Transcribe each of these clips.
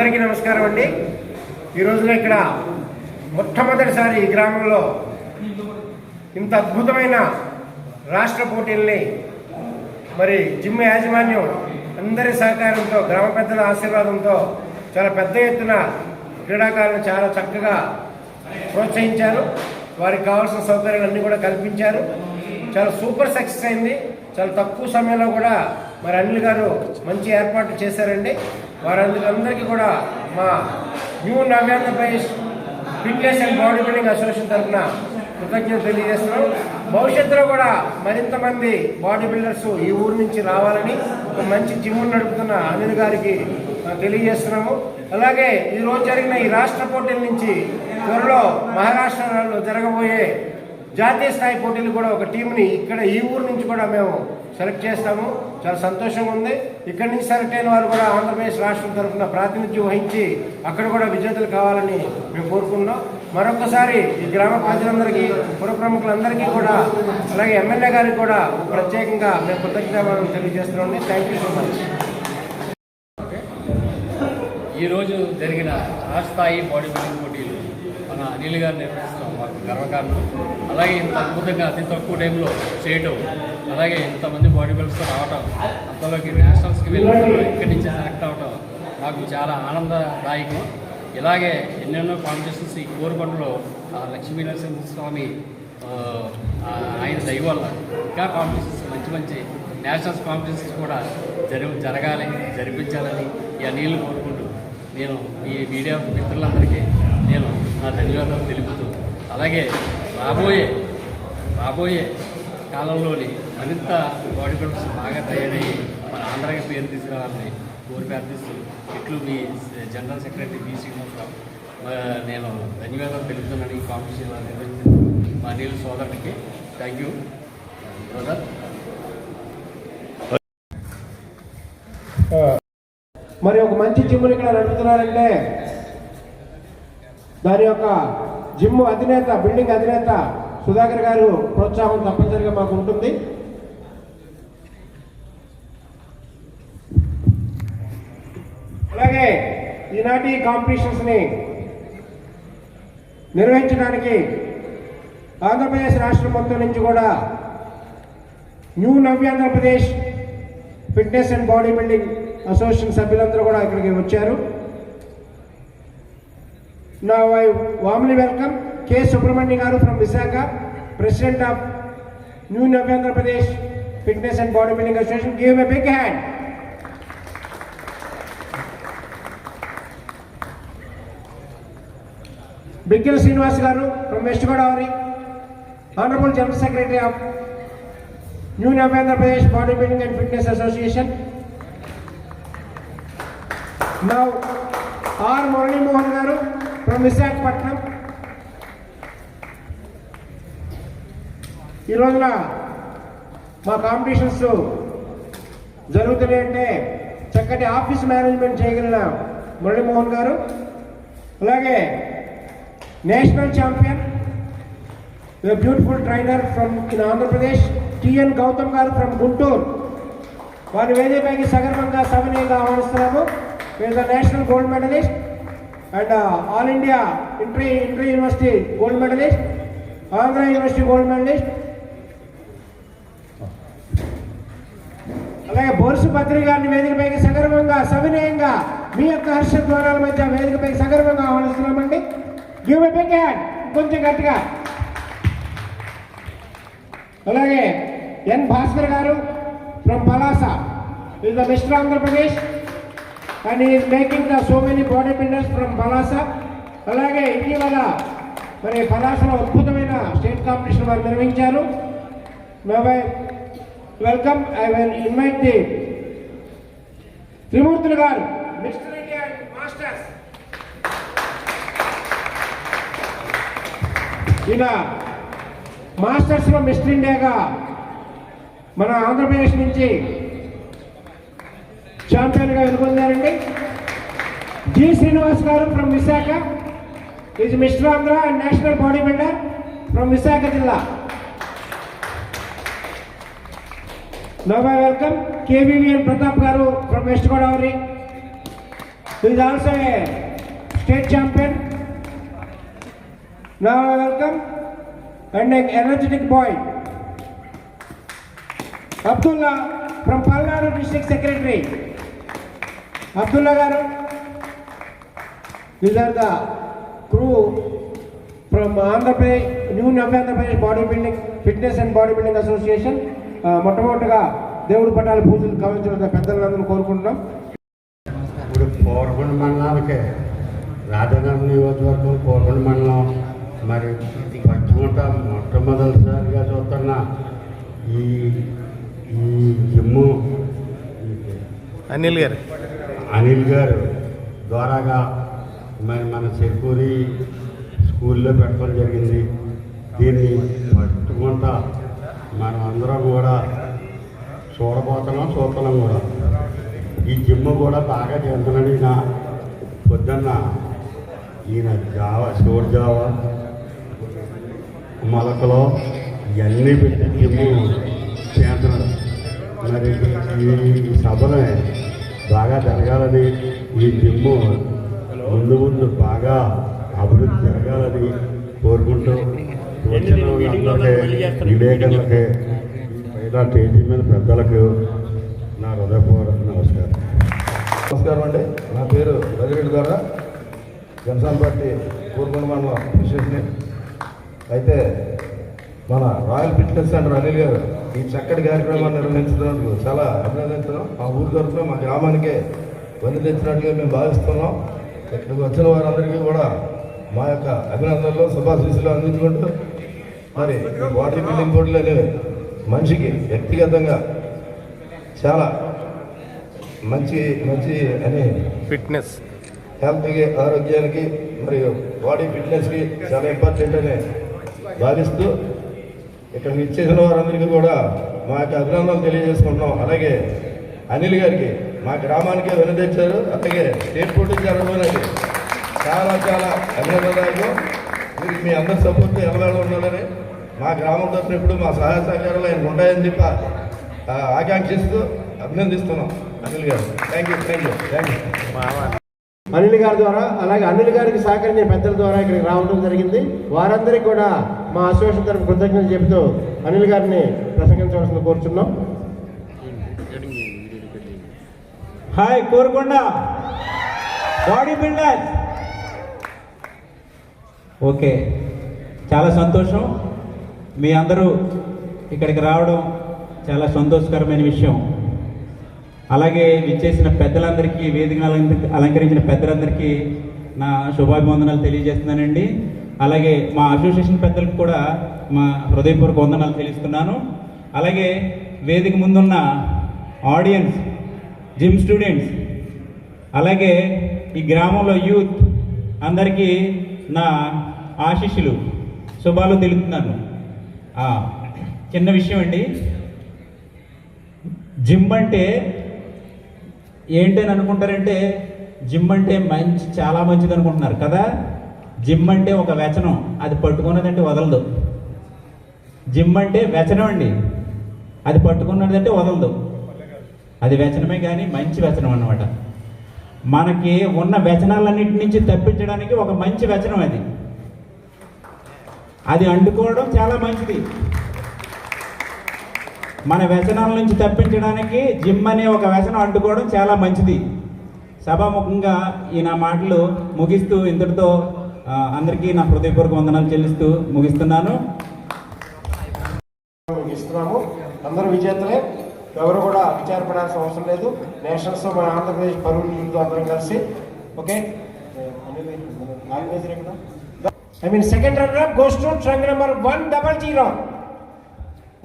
అందరికీ నమస్కారం అండి. ఈ రోజున ఇక్కడ మొట్టమొదటిసారి ఈ గ్రామంలో ఇంత అద్భుతమైన రాష్ట్ర పోటీల్ని మరి జిమ్ యాజమాన్యం అందరి సహకారంతో, గ్రామ పెద్దల ఆశీర్వాదంతో చాలా పెద్ద ఎత్తున క్రీడాకారులను చాలా చక్కగా ప్రోత్సహించారు. వారికి కావాల్సిన సౌకర్యాలన్నీ కూడా కల్పించారు. చాలా సూపర్ సక్సెస్ అయింది. చాలా తక్కువ సమయంలో కూడా మరి అనిల్ గారు మంచి ఏర్పాట్లు చేశారండి. వారందరికీ కూడా మా new Navyandhra Pradesh fitness and body building association తరఫున కృతజ్ఞతలు తెలియజేస్తున్నాం. భవిష్యత్తులో కూడా మరింత మంది బాడీ బిల్డర్స్ ఈ ఊరు నుంచి రావాలని ఒక మంచి జిమ్ నడుపుతున్న అనిల్ గారికి తెలియజేస్తున్నాము. అలాగే ఈరోజు జరిగిన ఈ రాష్ట్ర పోటీల నుంచి త్వరలో మహారాష్ట్రలో జరగబోయే జాతీయ స్థాయి పోటీలు కూడా ఒక టీంని ఇక్కడ ఈ ఊరు నుంచి కూడా మేము సెలెక్ట్ చేస్తాము. చాలా సంతోషంగా ఉంది. ఇక్కడి నుంచి సెలెక్ట్ అయిన వారు కూడా ఆంధ్రప్రదేశ్ రాష్ట్రం తరఫున ప్రాతినిధ్యం వహించి అక్కడ కూడా విజేతలు కావాలని మేము కోరుకుంటున్నాం. మరొకసారి ఈ గ్రామ ప్రజలందరికీ, పుర ప్రముఖులందరికీ కూడా, అలాగే ఎమ్మెల్యే గారికి కూడా ప్రత్యేకంగా మేము కృతజ్ఞతలు తెలియజేస్తున్నాం. Thank you so much. ఈరోజు జరిగిన రాష్ట్రస్థాయి బాడీ బిల్డింగ్ పోటీలు మన అనిల్ గారు నిర్వహిస్తాం, మాకు గర్వకారణం. అలాగే ఇంత అద్భుతంగా అతి తక్కువ టైంలో చేయటం, అలాగే ఇంతమంది బాడీ బిల్డర్స్తో రావటం, అంతలోకి నేషనల్స్కి వెళ్ళడం, ఇక్కడి నుంచి సెలెక్ట్ అవ్వటం మాకు చాలా ఆనందదాయకం. ఇలాగే ఎన్నెన్నో కాంపిటీషన్స్ ఈ కోరుకొండలో లక్ష్మీ నరసింహస్వామి ఆయన దయ వల్ల ఇంకా కాంపిటీషన్స్, మంచి మంచి నేషనల్స్ కాంపిటీషన్స్ కూడా జరగాలి, జరిపించాలని ఈ అనిల్ కోరుకుంటూ నేను ఈ మీడియా మిత్రులందరికీ నేను నా ధన్యవాదాలు తెలుపుతూ, అలాగే రాబోయే కాలంలోని మరింత బాడీ బిల్డర్స్ బాగా తయారయ్యి మన ఆంధ్రాకి పేరు తీసుకురావాలని కోరి ప్రార్థిస్తూ ఇట్లు మీ జనరల్ సెక్రటరీ బి శ్రీనివాసరావు నేను ధన్యవాదాలు తెలుపుతున్నాను. ఈ కాంపిటీషన్ నిర్వహించిన మా అనిల్ సోదరుడికి థ్యాంక్ యూ బ్రదర్. మరి ఒక మంచి జిమ్ని ఇక్కడ నడుపుతున్నారంటే దాని యొక్క జిమ్ అధినేత, బిల్డింగ్ అధినేత సుధాకర్ గారు ప్రోత్సాహం తప్పనిసరిగా మాకు ఉంటుంది. అలాగే ఈనాటి కాంపిటీషన్స్ని నిర్వహించడానికి ఆంధ్రప్రదేశ్ రాష్ట్రం మొత్తం నుంచి కూడా new Navyandhra Pradesh fitness and body building association సభ్యులందరూ కూడా ఇక్కడికి వచ్చారు. Now I warmly welcome K. Subramani garu from Visakha, President of New Navandra Pradesh Fitness and Bodybuilding Association. Give him a big hand. Bigil Srinivas garu from West Godavari, Honorable General Secretary of New Navandra Pradesh Bodybuilding and Fitness Association. Now R. Murali Mohan garu from Visakhapatnam. ఈ రోజున మా competitions జరుగుతున్నాయంటే చక్కటి office management చేయగలిగిన మురళీమోహన్ గారు, అలాగే national champion, beautiful trainer from in Andhra Pradesh TN Gautam garu from Guntur. వారి వేదికపైకి సగర్వంగా సవినయంగా ఆహ్వానిస్తున్నాము. National gold medalist and all India inter university gold medalist, Andhra University gold medalist. అలాగే బోర్సు పత్రి గారిని వేదికపైకి సగర్వంగా సవినయంగా మీ యొక్క హర్షధ్వానాల మధ్య వేదికపైకి సగర్వంగా ఆహ్వానిస్తున్నామండి. గివ్ ఎ బిగ్ హ్యాండ్, కొంచెం గట్టిగా. అలాగే ఎన్ భాస్కర్ గారు from Palasa, is the mister Andhra Pradesh and he is making the so many bodybuilders from Palasa. అలాగే ఇటీవల మరి పలాసలో అద్భుతమైన స్టేట్ కాంపిటీషన్ వారు నిర్వహించారు. Welcome, I will invite the Trimurthulu garu, mister India masters. ఈయన మాస్టర్స్లో మిస్టర్ ఇండియాగా మన ఆంధ్రప్రదేశ్ నుంచి ఛాంపియన్గా వెలుగొందారండి. జి శ్రీనివాస్ గారు from Visakha, is mister Andhra and national body builder from Visakha జిల్లా. Now I welcome KVVN Pratap garu from West Godavari. who is also a state champion. Now I welcome and an energetic boy, Abdullah from Palnadu District Secretary. Abdullah garu, these are the crew from Andhra Pradesh, New Andhra Pradesh Bodybuilding, Fitness and Bodybuilding Association. మొట్టమొదటిగా దేవుడి పటాల పూజలు కావించిన పెద్దలందరూ కోరుకుంటున్నాం. ఇప్పుడు కోరకొండ మండలానికి రాజధాని నియోజకవర్గం కోరకొండ మండలం మరి మొట్టమొదటిసారిగా చూస్తున్న ఈ జిమ్ము అనిల్ గారు ద్వారాగా మరి మన చెరుకూరి స్కూల్లో పెట్టడం జరిగింది. దీన్ని పట్టుకుంటా మనం అందరం కూడా చూస్తున్నాం కూడా. ఈ జిమ్ కూడా బాగా చేస్తున్నాడు ఈయన. పొద్దున్న ఈయన షోర్ జావా మొలకలో ఇవన్నీ పెట్టి జిమ్ చేస్తున్నాడు. మరి ఈ సభను బాగా జరగాలని, ఈ జిమ్ ముందు బాగా అభివృద్ధి జరగాలని కోరుకుంటూ వచ్చిన అందరికీ విలేకరులకి పైన స్టేజీ మీద పెద్దలకు నా హృదయపూర్వక నమస్కారం. నమస్కారం అండి. నా పేరు రఘురెడ్డి ద్వారా జనసేన పార్టీ కోరుకొండ మండలం విశేషని. అయితే మన రాయల్ ఫిట్నెస్ సెంటర్ అనిల్ గారు ఈ చక్కటి కార్యక్రమాన్ని నిర్వహించినందుకు చాలా అభినందించడం. మా ఊరి తరఫున మా గ్రామానికే వంద తెచ్చినట్టుగా మేము భావిస్తున్నాం. ఇక్కడికి వచ్చిన వారందరికీ కూడా మా యొక్క అభినందనలు శుభాశీస్సులు అందించుకుంటూ మరి బాడీ బిల్డింగ్ పోటీలు అనేవి మనిషికి వ్యక్తిగతంగా చాలా మంచి అని ఫిట్నెస్ హెల్త్కి, ఆరోగ్యానికి మరియు బాడీ ఫిట్నెస్కి చాలా ఇంపార్టెంట్ అని భావిస్తూ ఇక్కడికి ఇచ్చేసిన వారందరికీ కూడా మా యొక్క అభినందనలు తెలియజేసుకుంటున్నాం. అలాగే అనిల్ గారికి మా గ్రామానికే వెనుదెచ్చారు. అలాగే స్టేట్ పోటీలు జరగడానికి చాలా అభినందనదాయకం. మీరు మీ అందరి సపోర్ట్ ఎల్లవేళ ఉండాలని మా గ్రామం తరఫున ఇప్పుడు మా సహాయ సహకారాలు ఆయనకు ఉంటాయని చెప్పి ఆకాంక్షిస్తూ అభినందిస్తున్నాం అనిల్ గారు. Thank you. అనిల్ గారి ద్వారా, అలాగే అనిల్ గారికి సహకరించే పెద్దల ద్వారా ఇక్కడికి రావడం జరిగింది. వారందరికీ కూడా మా అసోసియేషన్ తరఫు కృతజ్ఞతలు చెబుతూ అనిల్ గారిని ప్రసంగించవలసిన కోరుచున్నాం. Hi Korukonda body builder. Okay, చాలా సంతోషం. మీ అందరూ ఇక్కడికి రావడం చాలా సంతోషకరమైన విషయం. అలాగే విచ్చేసిన పెద్దలందరికీ, వేదికను అలంకరించిన పెద్దలందరికీ నా శుభాభివందనాలు తెలియజేస్తున్నానండి. అలాగే మా అసోసియేషన్ పెద్దలకు కూడా మా హృదయపూర్వక వందనాలు తెలుస్తున్నాను. అలాగే వేదిక ముందున్న ఆడియన్స్, జిమ్ స్టూడెంట్స్, అలాగే ఈ గ్రామంలో యూత్ అందరికీ నా ఆశీస్సులు, శుభాలు తెలుపుతున్నాను. చిన్న విషయం అండి, జిమ్ అంటే ఏంటని అనుకుంటారంటే, జిమ్ అంటే చాలా మంచిది అనుకుంటున్నారు కదా. జిమ్ అంటే ఒక వ్యసనం, అది పట్టుకున్నదంటే వదలదు. జిమ్ అంటే వ్యసనం అండి, అది పట్టుకున్నదంటే వదలదు. అది వ్యసనమే కానీ మంచి వ్యసనం అన్నమాట. మనకి ఉన్న వ్యసనాలన్నింటి నుంచి తప్పించడానికి ఒక మంచి వ్యసనం అది. అది అంటుకోవడం చాలా మంచిది. మన వ్యసనాల నుంచి తప్పించడానికి జిమ్ అనే ఒక వ్యసనం అంటుకోవడం చాలా మంచిది. సభాముఖంగా ఈ నా మాటలు ముగిస్తూ ఇంతటితో అందరికీ నా హృదయపూర్వక వందనాలు చెల్లిస్తూ ముగిస్తున్నాను. అందరూ విజేతలే, ఎవరు కూడా విచారపడాల్సిన అవసరం లేదు. నేషనల్స్ మన ఆంధ్రప్రదేశ్ పరువులతో అందరం కలిసి. Okay, second runner goes to trunk number 100.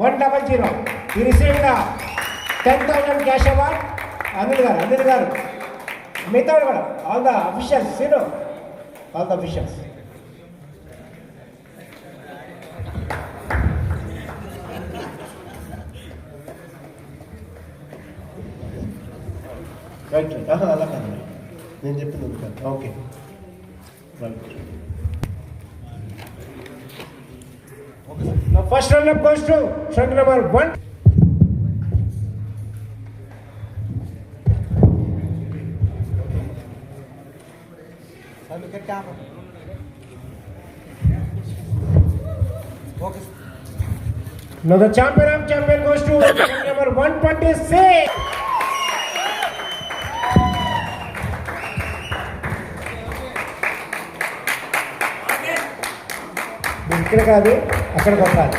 100. He received the 10,000 cash award. Anil garu. Mitta garu. All the officials, all the officials. Right. అలా కాదు, నేను చెప్పింది. Okay, right. Now first runner goes to trunk number 1. Now the champion goes to number 126. ఇక్కడ కాదు అక్కడ కొట్టాలి.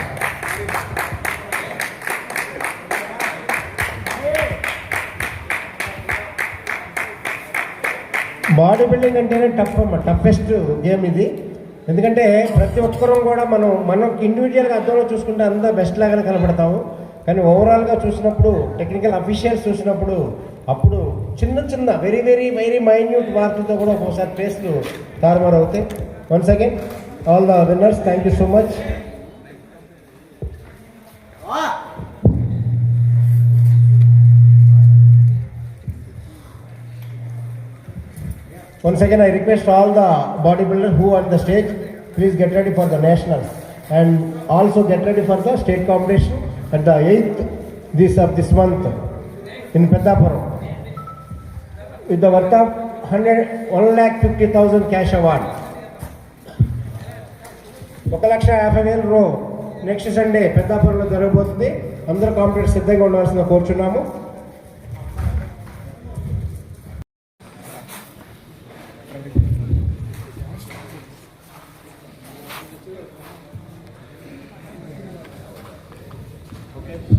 Body building అంటేనే toughest game ఇది. ఎందుకంటే ప్రతి ఒక్కరూ కూడా మనం ఇండివిజువల్గా అర్థంలో చూసుకుంటే అంతా బెస్ట్ లాగానే కనబడతాము. కానీ ఓవరాల్గా చూసినప్పుడు టెక్నికల్ అఫీషియల్స్ చూసినప్పుడు అప్పుడు చిన్న వెరీ వెరీ వెరీ మైన్యూట్ మార్కులతో కూడా ఒక్కోసారి టేస్ట్లు తారుమారు అవుతాయి. Once again all the winners, thank you so much. Once again, I request all the bodybuilders who are on the stage, please get ready for the nationals and also get ready for the state competition at the 8th of this month in Peddapura with the worth of 1,50,000 cash award. 1,50,000 next Sunday పెద్దాపురంలో జరగబోతుంది. అందరూ competition సిద్ధంగా ఉండవలసిందిగా కోరుచున్నాము.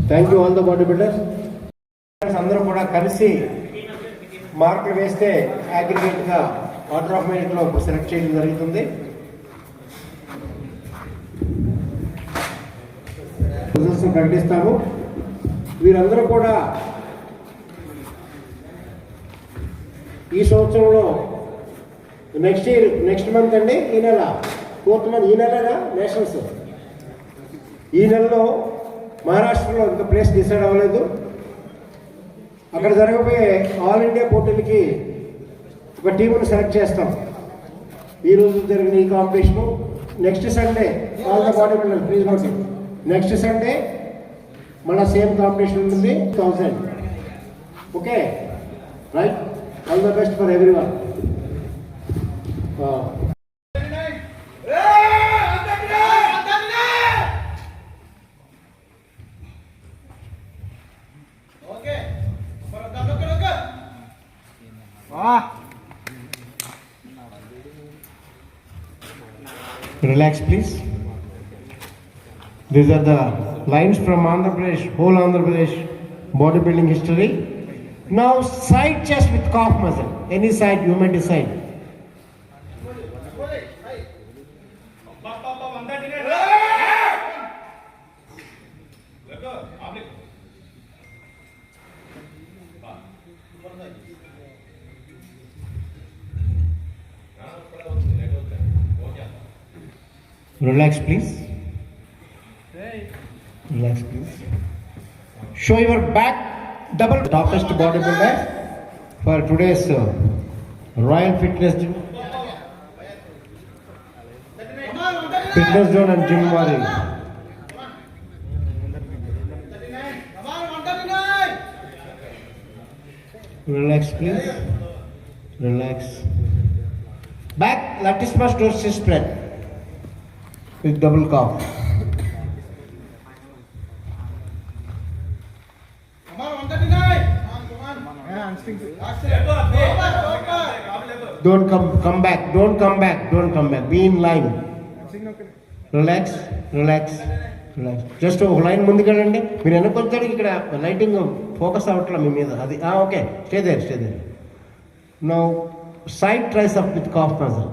Thank you all the body builders. అందరూ కూడా కలిసి మార్కులు వేస్తే అగ్రిగేట్గా order of మెరిట్లో select చేయడం జరుగుతుంది. రిజల్ట్స్ ప్రకటిస్తాము. వీరందరూ కూడా ఈ సంవత్సరంలో నెక్స్ట్ మంత్ అండి, ఈ నెల 4th మంత్, ఈ నెలగా నేషనల్స్. ఈ నెలలో మహారాష్ట్రలో ఇంకా ప్లేస్ డిసైడ్ అవ్వలేదు. అక్కడ జరగబోయే ఆల్ ఇండియా పోటీలకి ఒక టీముని సెలెక్ట్ చేస్తాం. ఈరోజు జరిగిన ఈ competition next Sunday all the body builder please note, next Sunday మళ్ళీ సేమ్ కాంపిటీషన్ ఉంటుంది 1000. Okay right, all the best for every one. Relax, please. These are the lines from Andhra Pradesh, whole Andhra Pradesh bodybuilding history. Now side chest with calf muscle. Any side you may decide. Relax, please. Relax, please. Show your back. Double toughest bodybuilder for today's Royal Fitness Zone and Gym Wari. Relax, please. Relax. Back latissimus dorsal spread with double calf. Don't come back. Don't come back. Don't come back. Be in line. Relax. Relax. Relax. Just ఒక line ముందుకెళ్ళండి. మీరు వెనకొచ్చాడు ఇక్కడ lighting focus అవ్వట్లా మీ మీద. అది okay, stay there, stay there. Now side triceps with calf muscle.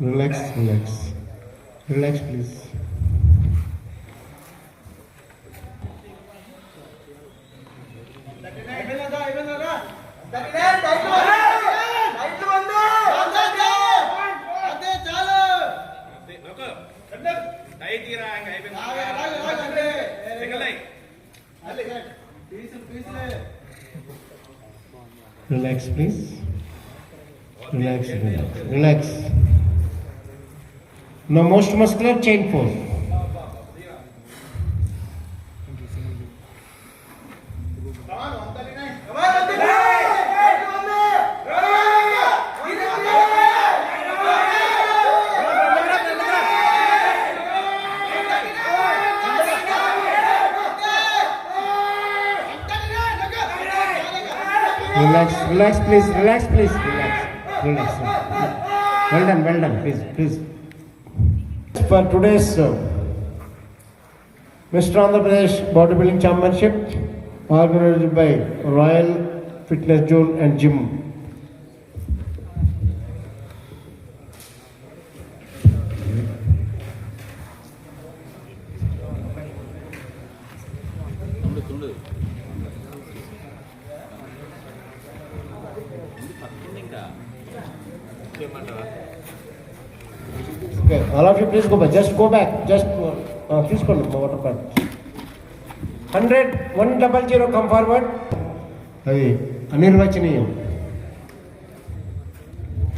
Relax, relax. Relax, please. Relax, please. Relax, relax, relax. Now most muscular chain pose. Relax, relax, please, relax, please, relax, relax. Well done, please, please. For today's Mr. Andhra Pradesh Bodybuilding Championship, organized by Royal Fitness Zone and Gym. Okay, all of you please go back. Just go back. Just please go water pan. 100, 100 come forward. Hey, Anirvachaniya.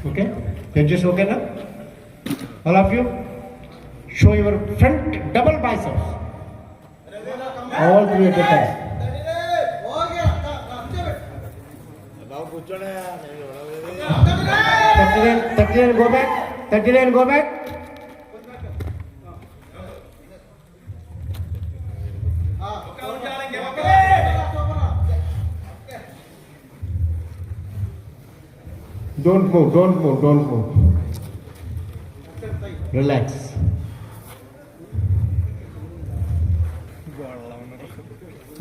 Okay? Judges okay now? All of you show your front double biceps. All three at a time. 39, go back. 39, go back. Don't move, don't move, don't move. Relax.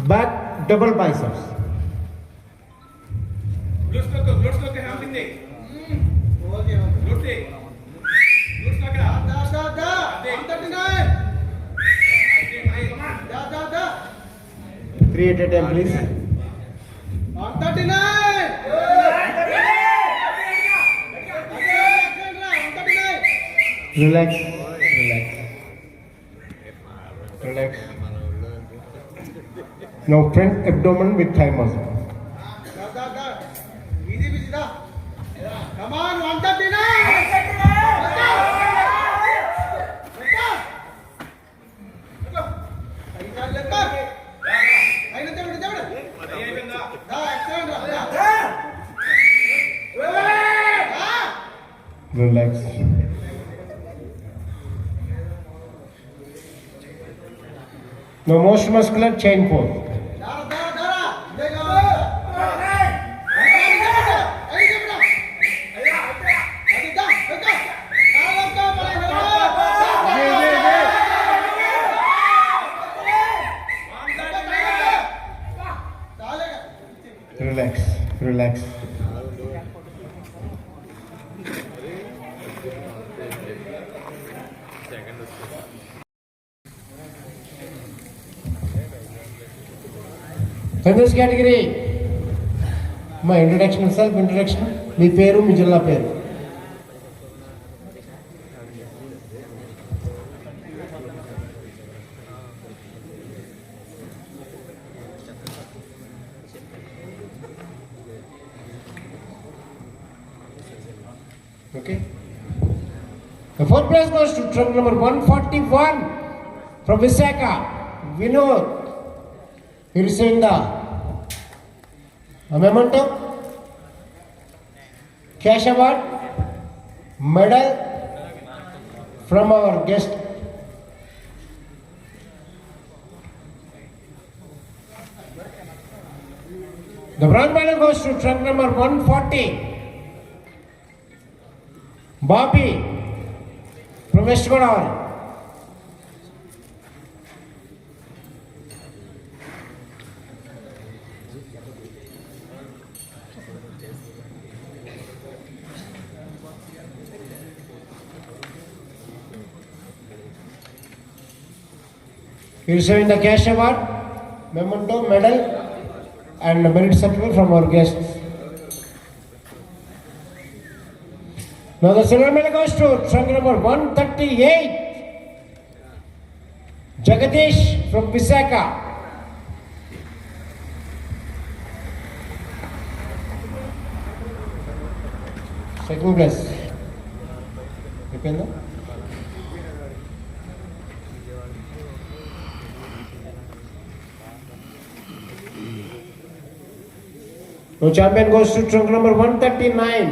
Back double biceps. Three at a time, please. Relax, relax, relax. Now front abdomen with thigh muscle. Come on, 139. Relax. Now most muscular chain pose. Relax, relax. In this category, my introduction, self-introduction, మీ పేరు మీ జిల్లా పేరు. Okay. The fourth prize goes to trunk number 141 from Visakha, Vinod. He received a memento, cash award, medal from our guest. The bronze medal goes to trunk number 140, Bobby from West Godavari. He is receiving the cash award, memento, medal, and merit certificate from our guests. Now the silver medal goes to trunk number 138, Jagadish from Visakha. Second place అయిపోయిందా? No, champion goes to trunk number 139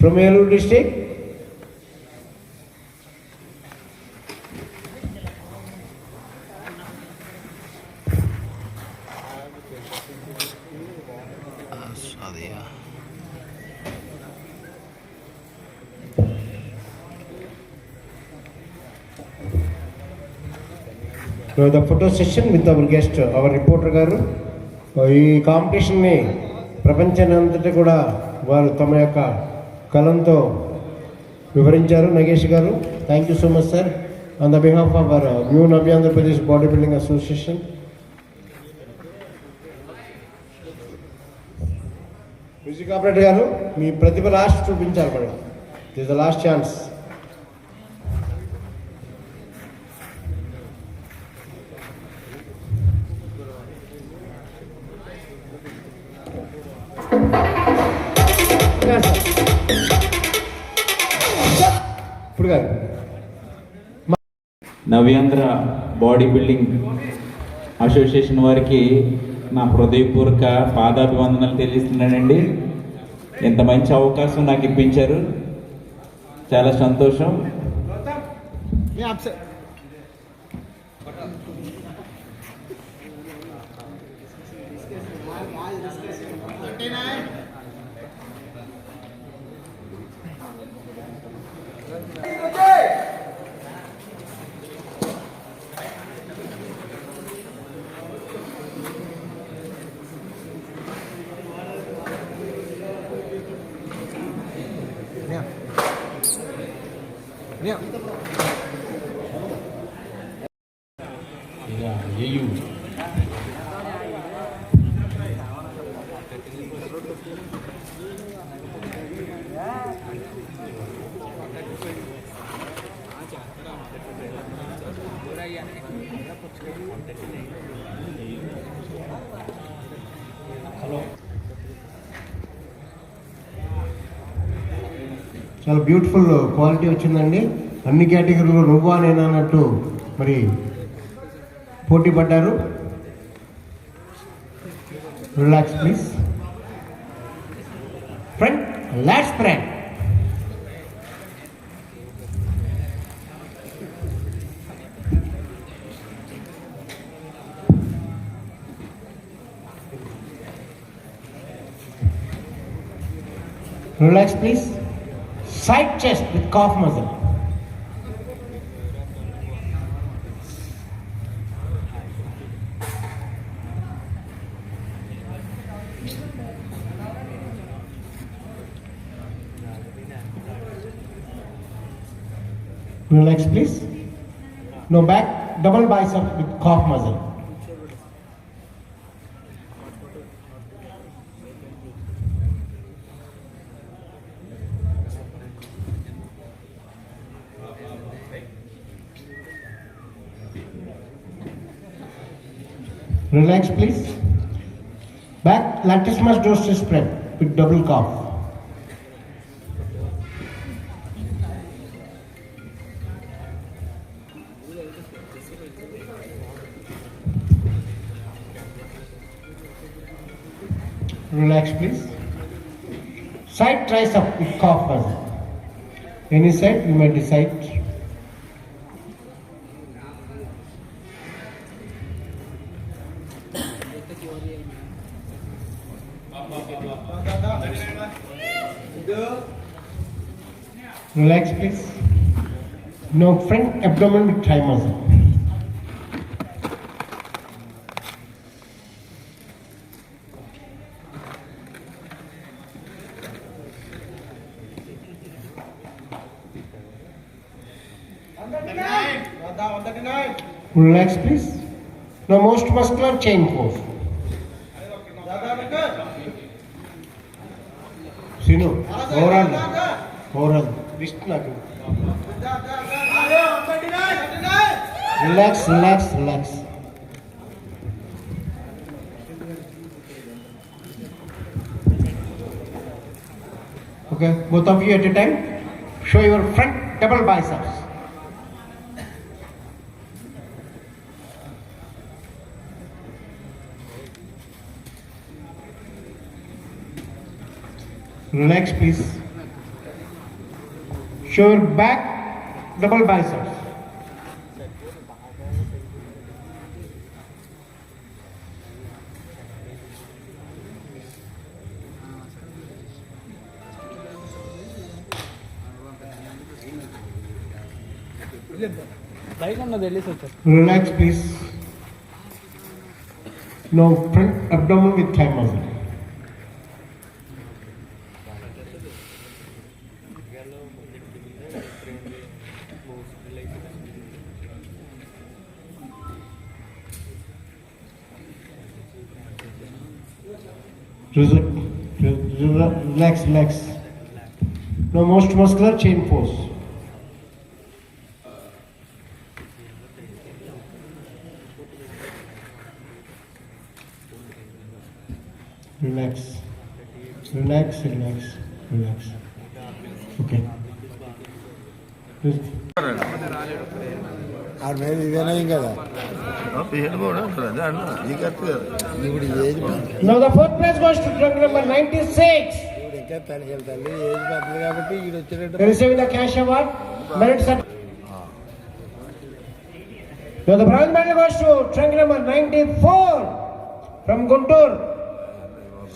from Elur district. Now the photo session with our guest, our reporter గారు ఈ కాంపిటీషన్ని ప్రపంచానంతటి కూడా వారు తమ యొక్క కలంతో వివరించారు. నగేష్ గారు, thank you so much sir on the behalf of our new Navya Andhra Pradesh body building association. Music operator గారు, మీ ప్రతిభ last చూపించాలి madam. It is the last chance. ఇప్పుడు గారు నవ్యాంధ్ర బాడీ బిల్డింగ్ అసోసియేషన్ వారికి నా హృదయపూర్వక పాదాభివందనలు తెలియజేస్తున్నానండి. ఇంత మంచి అవకాశం నాకు ఇప్పించారు, చాలా సంతోషం. చాలా బ్యూటిఫుల్ క్వాలిటీ వచ్చిందండి. అన్ని కేటగిరీలో నువ్వా నేనా అన్నట్టు మరి పోటీ పడ్డారు. Relax please friend, LADS friend. Relax please. Side chest with calf muscle. Relax please. No, back, double bicep with calf muscle. Relax please. Back latissimus dorsi spread with double calf. Relax please. Side tricep with calf muscle. Any side you may decide. Relax please. Now front abdomen with thigh muscle. Relax please. Now most muscular chain pose. Sinu, overall, wrist nagu. Relax, relax, relax. Okay, both of you at a time. Show your front double biceps. Relax, please. Show your back double biceps. Relax, please. Now front abdomen with thigh muscle. Relax, relax. Now most muscular chain pose. Relax, relax, relax, relax. Okay. Now the fourth place goes to trunk number 96. Receiving the cash award, merit certificate. Now the bronze medal goes to trunk number 94 from Guntur.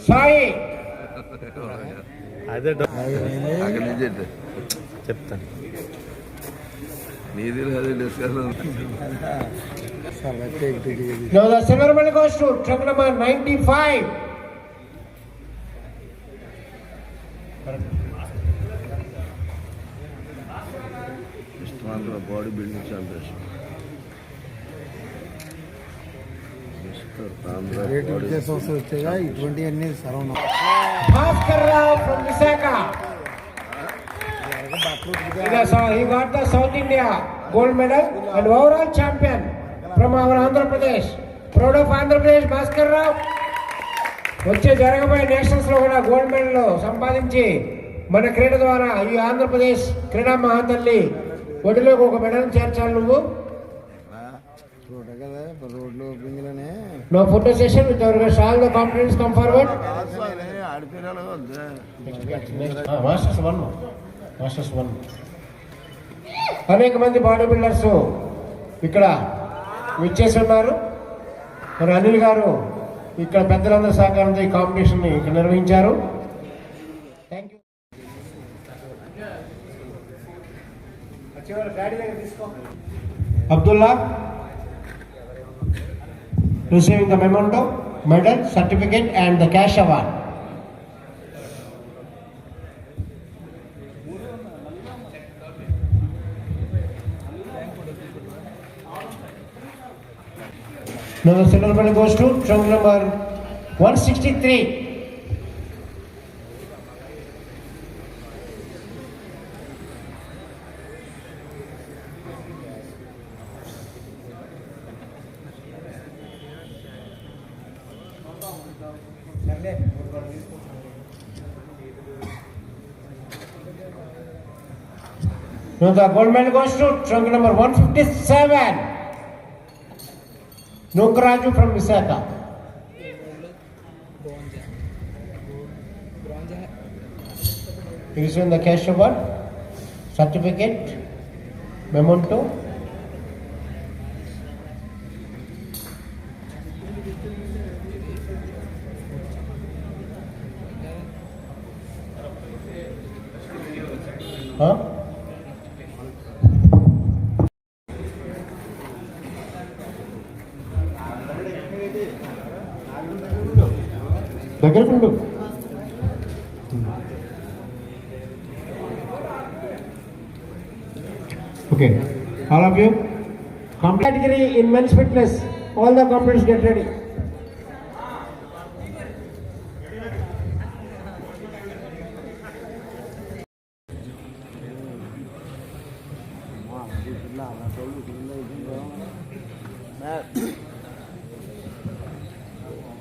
Sai. చెప్తాను Now the silver medal goes to trunk number 95. Body building championship వచ్చాగా ఇటువంటివన్నీ surround Bhaskar Rao from Visakha. He got the South India gold medal and overall champion from our Andhra Pradesh. Proud of Andhra Pradesh, Bhaskar Rao. వచ్చే జరగబోయే nationals లో కూడా gold medal సంపాదించి మన క్రీడ ద్వారా ఈ ఆంధ్రప్రదేశ్ క్రీడా మహాతల్లి ఒడిలోకి ఒక మెడల్ చేర్చాలి నువ్వు. రోడ్లు ఓపెనింగ్లోనే No photo session with our all the competitors come forward. Masters one. Masters one. అనేక మంది బాడీ బిల్డర్స్ ఇక్కడ విచ్చేసి ఉన్నారు. మరి అనిల్ గారు ఇక్కడ పెద్దలందరి సహకారంతో ఈ కాంపిటీషన్ ఇక్కడ నిర్వహించారు. Thank you. Abdullah receiving the memento, medal, certificate and the cash award. Now the silver medal goes to trunk number 163. Now the gold medal goes to trunk number 157. Nukraju from Visakha. He is in the cash award, certificate, memento. Huh? దగ్గరకు ఉండు. Okay, all of you, category in men's fitness, all the competitors get ready.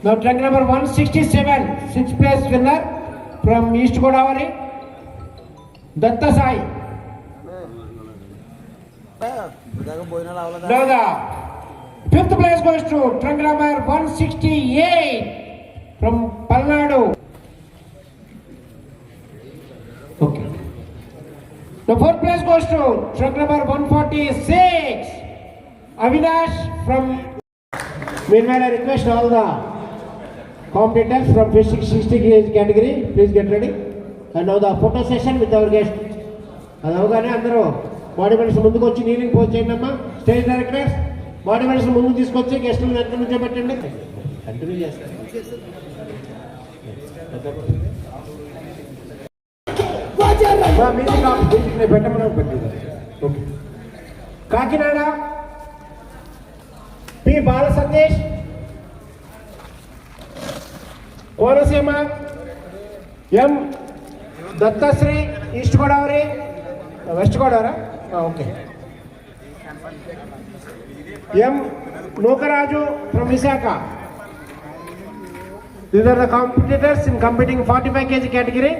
Now trunk number 167, 6th place winner from East Godavari, Datta Sai. Now the fifth place goes to trunk number 168 from Palnadu. Okay. The fourth place goes to trunk number 146 Avinash from. Meanwhile, I request all the competitors from 60 kg category, please get ready. And now the photo session with our guest. అది అవగానే అందరూ body builders ముందుకు వచ్చి kneeling pose చేయండి అమ్మా. Stage directors body builders ముందుకు తీసుకొచ్చి గెస్టులు వెనక నుంచో పెట్టండి. కంటిన్యూ చేస్తారు. మ్యూజిక్ పెట్టమని పెట్టింది. Okay. Kakinada P Bala Sandesh, Konaseema M Dattasri, east Godavari west Godavari, okay. M Nookaraju from Visakha. These are the competitors in competing 45 kg category.